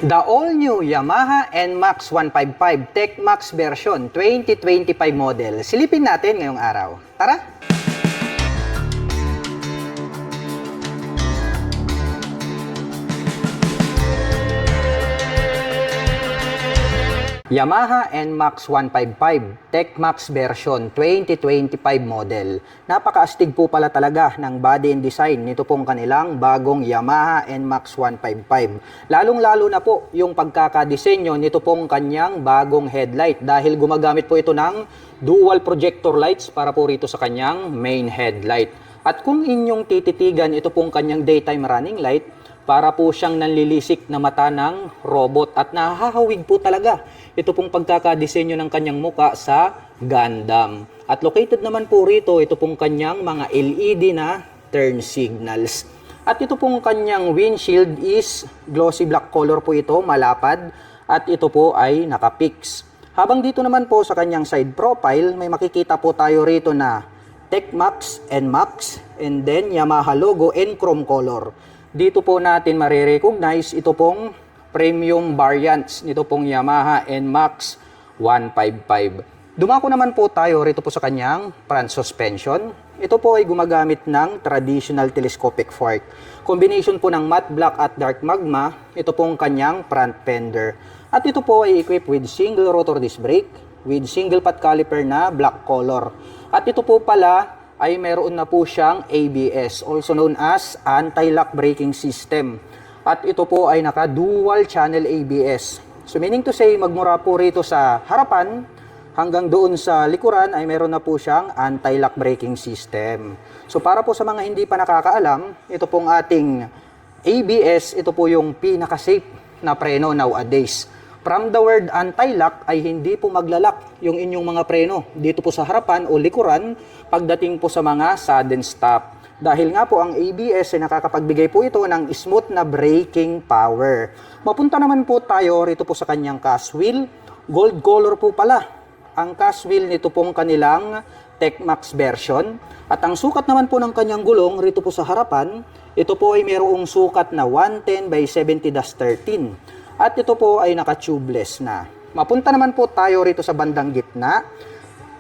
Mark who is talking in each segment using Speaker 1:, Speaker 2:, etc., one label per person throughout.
Speaker 1: The all-new Yamaha NMAX 155 TechMax version 2025 model. Silipin natin ngayong araw. Tara! Yamaha NMAX 155 TechMax version 2025 model. Napakaastig po pala talaga ng body and design nito pong kanilang bagong Yamaha NMAX 155. Lalong-lalo na po yung pagkakadisenyo nito pong kanyang bagong headlight dahil gumagamit po ito ng dual projector lights para po rito sa kanyang main headlight. At kung inyong tititigan ito pong kanyang daytime running light, para po siyang nanlilisik na mata ng robot at nahahawig po talaga ito pong pagkakadisenyo ng kanyang muka sa Gundam. At located naman po rito ito pong kanyang mga LED na turn signals. At ito pong kanyang windshield is glossy black color po ito, malapad, at ito po ay naka-fix. Habang dito naman po sa kanyang side profile, may makikita po tayo rito na TechMax, NMAX, and then Yamaha logo and chrome color. Dito po natin marirecognize ito pong premium variants nito pong Yamaha NMAX 155. Dumako naman po tayo rito po sa kanyang front suspension. Ito po ay gumagamit ng traditional telescopic fork. Combination po ng matte black at dark magma, ito pong kanyang front fender. At ito po ay equipped with single rotor disc brake with single pot caliper na black color. At ito po pala ay meron na po siyang ABS, also known as anti-lock braking system. At ito po ay naka-dual channel ABS. So meaning to say, magmura po rito sa harapan hanggang doon sa likuran ay meron na po siyang anti-lock braking system. So para po sa mga hindi pa nakakaalam, ito pong ating ABS, ito po yung pinaka-safe na preno nowadays. From the word anti-lock ay hindi po maglalak yung inyong mga preno dito po sa harapan o likuran pagdating po sa mga sudden stop. Dahil nga po ang ABS ay nakakapagbigay po ito ng smooth na braking power. Mapunta naman po tayo rito po sa kanyang cast wheel. Gold color po pala ang cast wheel nito pong kanilang TechMax version. At ang sukat naman po ng kanyang gulong rito po sa harapan, ito po ay mayroong sukat na 110 by 70-13. At ito po ay naka-tubeless na. Mapunta naman po tayo rito sa bandang gitna.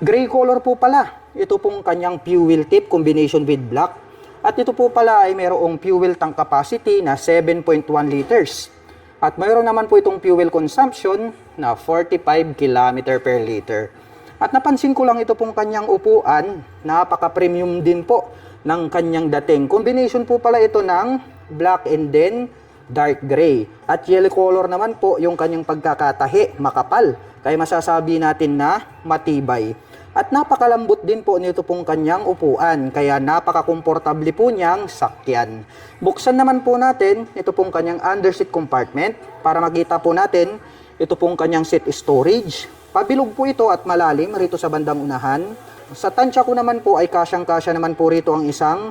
Speaker 1: Gray color po pala. Ito pong kanyang fuel tip combination with black. At ito po pala ay mayroong fuel tank capacity na 7.1 liters. At mayroon naman po itong fuel consumption na 45 km per liter. At napansin ko lang ito pong kanyang upuan, napaka-premium din po ng kanyang dating. Combination po pala ito ng black and then dark gray. At yellow color naman po yung kanyang pagkakatahi, makapal. Kaya masasabi natin na matibay. At napakalambot din po nito pong kanyang upuan. Kaya napaka-komportable po niyang sakyan. Buksan naman po natin ito pong kanyang underseat compartment para makita po natin ito pong kanyang seat storage. Pabilog po ito at malalim rito sa bandang unahan. Sa tansya ko naman po ay kasyang-kasya naman po rito ang isang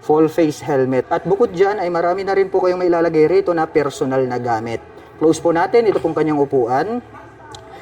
Speaker 1: full face helmet. At bukod dyan ay marami na rin po kayong mailalagay rito na personal na gamit. Close po natin ito pong kanyang upuan.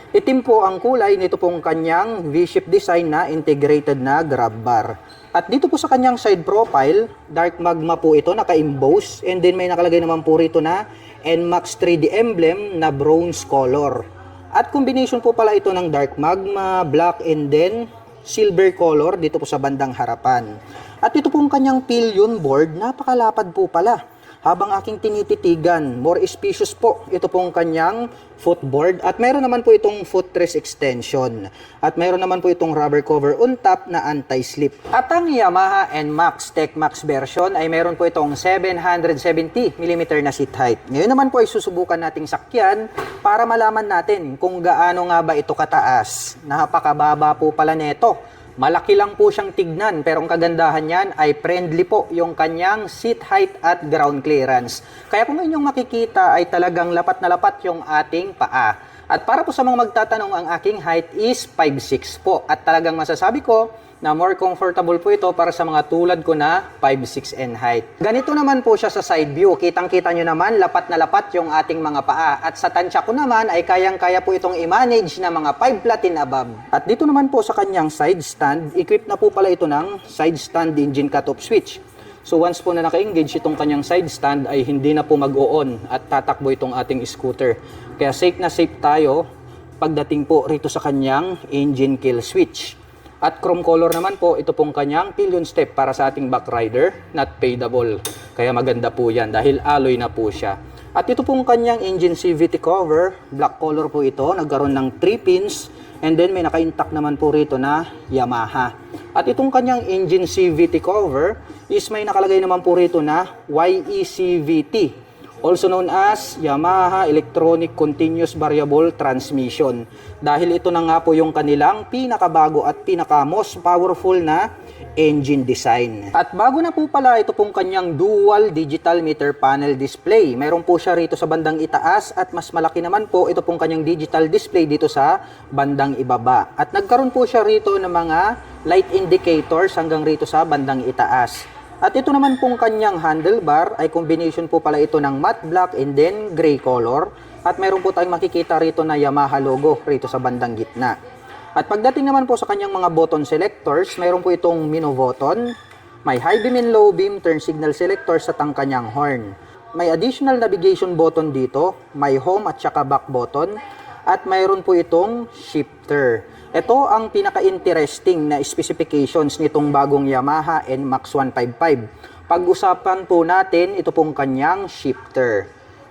Speaker 1: Itim po ang kulay nito pong kanyang V-shape design na integrated na grab bar. At dito po sa kanyang side profile, dark magma po ito, naka-emboss. And then may nakalagay naman po rito na NMAX 3D emblem na bronze color. At combination po pala ito ng dark magma, black and then silver color dito po sa bandang harapan. At ito pong kanyang pillion board, napakalapad po pala. Habang aking tinititigan, more spacious po ito pong kanyang footboard. At mayroon naman po itong footrest extension. At mayroon naman po itong rubber cover on top na anti-slip. At ang Yamaha NMAX TechMax version ay mayroon po itong 770mm na seat height. Ngayon naman po ay susubukan nating sakyan para malaman natin kung gaano nga ba ito kataas. Napakababa po pala nito. Malaki lang po siyang tignan pero ang kagandahan niyan ay friendly po yung kanyang seat height at ground clearance. Kaya kung inyong makikita ay talagang lapat na lapat yung ating paa. At para po sa mga magtatanong, ang aking height is 5'6 po. At talagang masasabi ko na more comfortable po ito para sa mga tulad ko na 5'6 in height. Ganito naman po siya sa side view. Kitang-kita nyo naman, lapat na lapat yung ating mga paa. At sa tansya ko naman ay kayang-kaya po itong i-manage na mga 5 platin above. At dito naman po sa kanyang side stand, equipped na po pala ito ng side stand engine cut-off switch. So once po na naka-engage itong kanyang side stand ay hindi na po mag-o-on at tatakbo itong ating scooter. Kaya safe na safe tayo pagdating po rito sa kanyang engine kill switch. At chrome color naman po, ito pong kanyang pillion step para sa ating back rider, not fadable. Kaya maganda po yan dahil alloy na po siya. At ito pong kanyang engine CVT cover, black color po ito, nagkaroon ng 3 pins. And then may naka-intact naman po rito na Yamaha. At itong kanyang engine CVT cover is may nakalagay naman po rito na YECVT, also known as Yamaha Electronic Continuous Variable Transmission. Dahil ito na nga po yung kanilang pinakabago at pinaka-most powerful na engine design. At bago na po pala ito pong kanyang dual digital meter panel display. Meron po siya rito sa bandang itaas at mas malaki naman po ito pong kanyang digital display dito sa bandang ibaba. At nagkaroon po siya rito ng mga light indicators hanggang rito sa bandang itaas. At ito naman pong kanyang handlebar ay combination po pala ito ng matte black and then gray color. At meron po tayong makikita rito na Yamaha logo rito sa bandang gitna. At pagdating naman po sa kanyang mga button selectors, mayroon po itong menu button, may high beam and low beam turn signal selectors at ang kanyang horn. May additional navigation button dito, may home at saka back button, at mayroon po itong shifter. Ito ang pinaka-interesting na specifications nitong bagong Yamaha NMAX 155. Pag-usapan po natin ito pong kanyang shifter.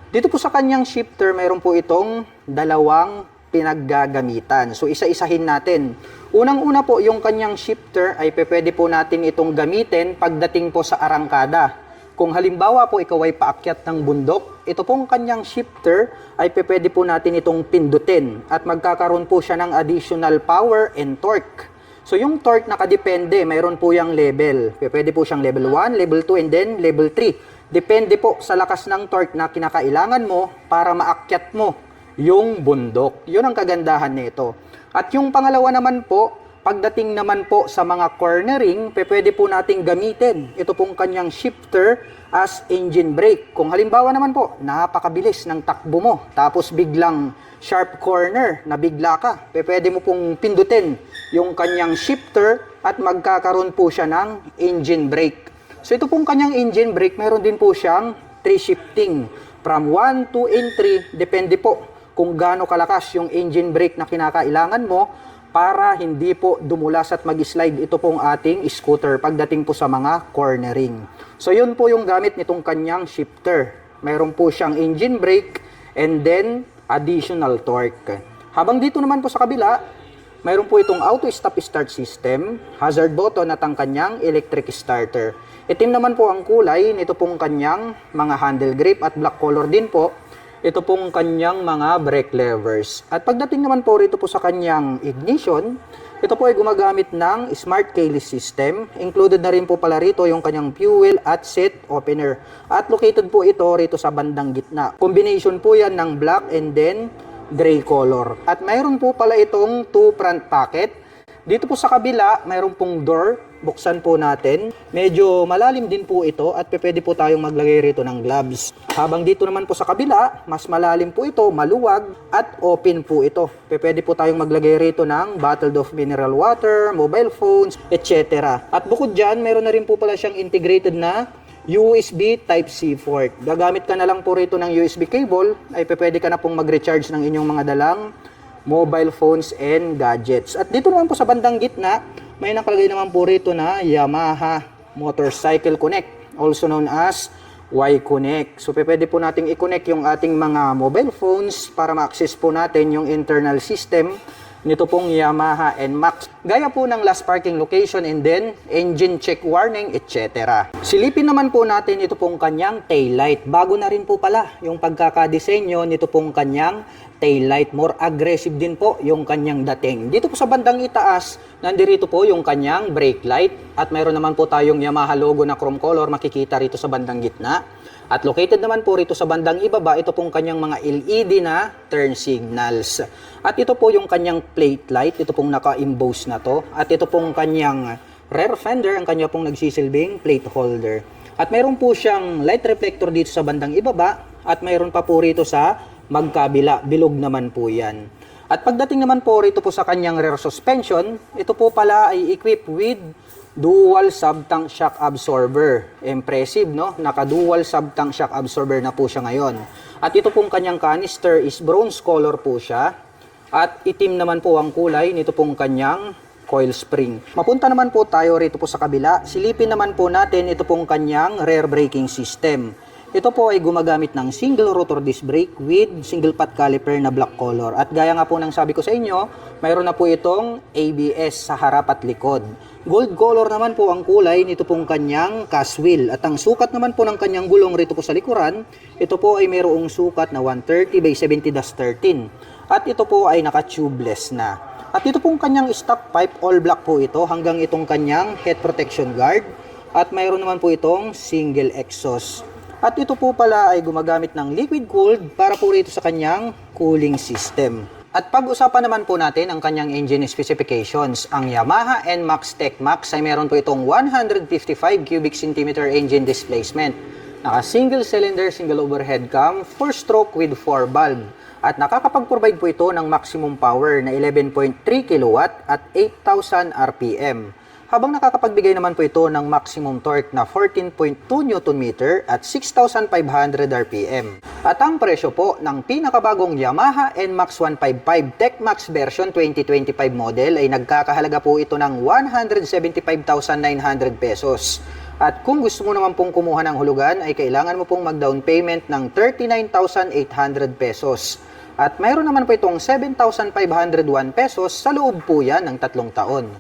Speaker 1: Dito po sa kanyang shifter, mayroon po itong dalawang pinaggagamitan. So isa-isahin natin. Unang-una po, yung kanyang shifter ay pwede po natin itong gamitin pagdating po sa arangkada. Kung halimbawa po ikaw ay paakyat ng bundok, ito pong kanyang shifter ay pwede po natin itong pindutin at magkakaroon po siya ng additional power and torque. So yung torque nakadepende, mayroon po yung level. Pwede po siyang level 1, level 2, and then level 3. Depende po sa lakas ng torque na kinakailangan mo para maakyat mo yung bundok. Yun ang kagandahan nito. At yung pangalawa naman po, pagdating naman po sa mga cornering, pwede po nating gamitin ito pong kanyang shifter as engine brake. Kung halimbawa naman po, napakabilis ng takbo mo, tapos biglang sharp corner na bigla ka, pwede mo pong pindutin yung kanyang shifter at magkakaroon po siya ng engine brake. So ito pong kanyang engine brake, meron din po siyang 3 shifting. From 1, 2, and 3, depende po kung gaano kalakas yung engine brake na kinakailangan mo para hindi po dumulas at mag-slide ito pong ating scooter pagdating po sa mga cornering. So yun po yung gamit nitong kanyang shifter. Mayroon po siyang engine brake and then additional torque. Habang dito naman po sa kabila, mayroon po itong auto stop start system, hazard button at ang kanyang electric starter. Itim naman po ang kulay nito pong kanyang mga handle grip at black color din po ito pong kanyang mga brake levers. At pagdating naman po rito po sa kanyang ignition, ito po ay gumagamit ng smart keyless system. Included na rin po pala rito yung kanyang fuel at seat opener. At located po ito rito sa bandang gitna. Combination po yan ng black and then gray color. At mayroon po pala itong 2 front pocket. Dito po sa kabila, mayroon pong door. Buksan po natin. Medyo malalim din po ito at pwede po tayong maglagay rito ng gloves. Habang dito naman po sa kabila, mas malalim po ito, maluwag at open po ito. Pwede po tayong maglagay rito ng bottled of mineral water, mobile phones, etc. At bukod dyan, meron na rin po pala siyang integrated na USB Type-C port. Gagamit ka na lang po rito ng USB cable, ay pwede ka na pong mag-recharge ng inyong mga dalang mobile phones and gadgets. At dito naman po sa bandang gitna, may nakalagay naman po rito na Yamaha Motorcycle Connect, also known as Y-Connect. So pwede po nating i-connect yung ating mga mobile phones para ma-access po natin yung internal system nito pong Yamaha NMAX. Gaya po ng last parking location and then engine check warning, etc. Silipin naman po natin ito pong kanyang taillight. Bago na rin po pala yung pagkakadesenyo nito pong kanyang taillight. More aggressive din po yung kanyang dating. Dito po sa bandang itaas, nandirito po yung kanyang brake light. At mayroon naman po tayong Yamaha logo na chrome color makikita rito sa bandang gitna. At located naman po rito sa bandang ibaba, ito pong kanyang mga LED na turn signals. At ito po yung kanyang plate light, ito pong naka-emboss na to. At ito pong kanyang rear fender, ang kanya pong nagsisilbing plate holder. At mayroon po siyang light reflector dito sa bandang ibaba. At mayroon pa po rito sa magkabila, bilog naman po yan. At pagdating naman po rito po sa kanyang rear suspension, ito po pala ay equipped with Dual sub-tank shock absorber. Impressive, no? Naka-dual sub-tank shock absorber na po siya ngayon. At ito pong kanyang canister is bronze color po siya. At itim naman po ang kulay nito pong kanyang coil spring. Mapunta naman po tayo rito po sa kabila. Silipin naman po natin ito pong kanyang rear braking system. Ito po ay gumagamit ng single rotor disc brake with single pot caliper na black color. At gaya nga po ng sabi ko sa inyo, mayroon na po itong ABS sa harap at likod. Gold color naman po ang kulay nito pong kanyang cast wheel. At ang sukat naman po ng kanyang gulong rito po sa likuran, ito po ay mayroong sukat na 130 by 70-13. At ito po ay naka-tubeless na. At ito pong kanyang stock pipe, all black po ito hanggang itong kanyang head protection guard. At mayroon naman po itong single exhaust. At ito po pala ay gumagamit ng liquid cooled para po rito sa kanyang cooling system. At pag-usapan naman po natin ang kanyang engine specifications. Ang Yamaha NMAX TechMax ay meron po itong 155 cubic centimeter engine displacement. Naka single cylinder, single overhead cam, 4-stroke with 4 valve. At nakakapag-provide po ito ng maximum power na 11.3 kW at 8,000 RPM. Habang nakakapagbigay naman po ito ng maximum torque na 14.2 Nm at 6,500 RPM. At ang presyo po ng pinakabagong Yamaha NMAX 155 TechMax version 2025 model ay nagkakahalaga po ito ng 175,900 pesos. At kung gusto mo naman pong kumuha ng hulugan ay kailangan mo pong mag-down payment ng 39,800 pesos. At mayroon naman po itong 7,501 pesos sa loob po yan ng 3 taon.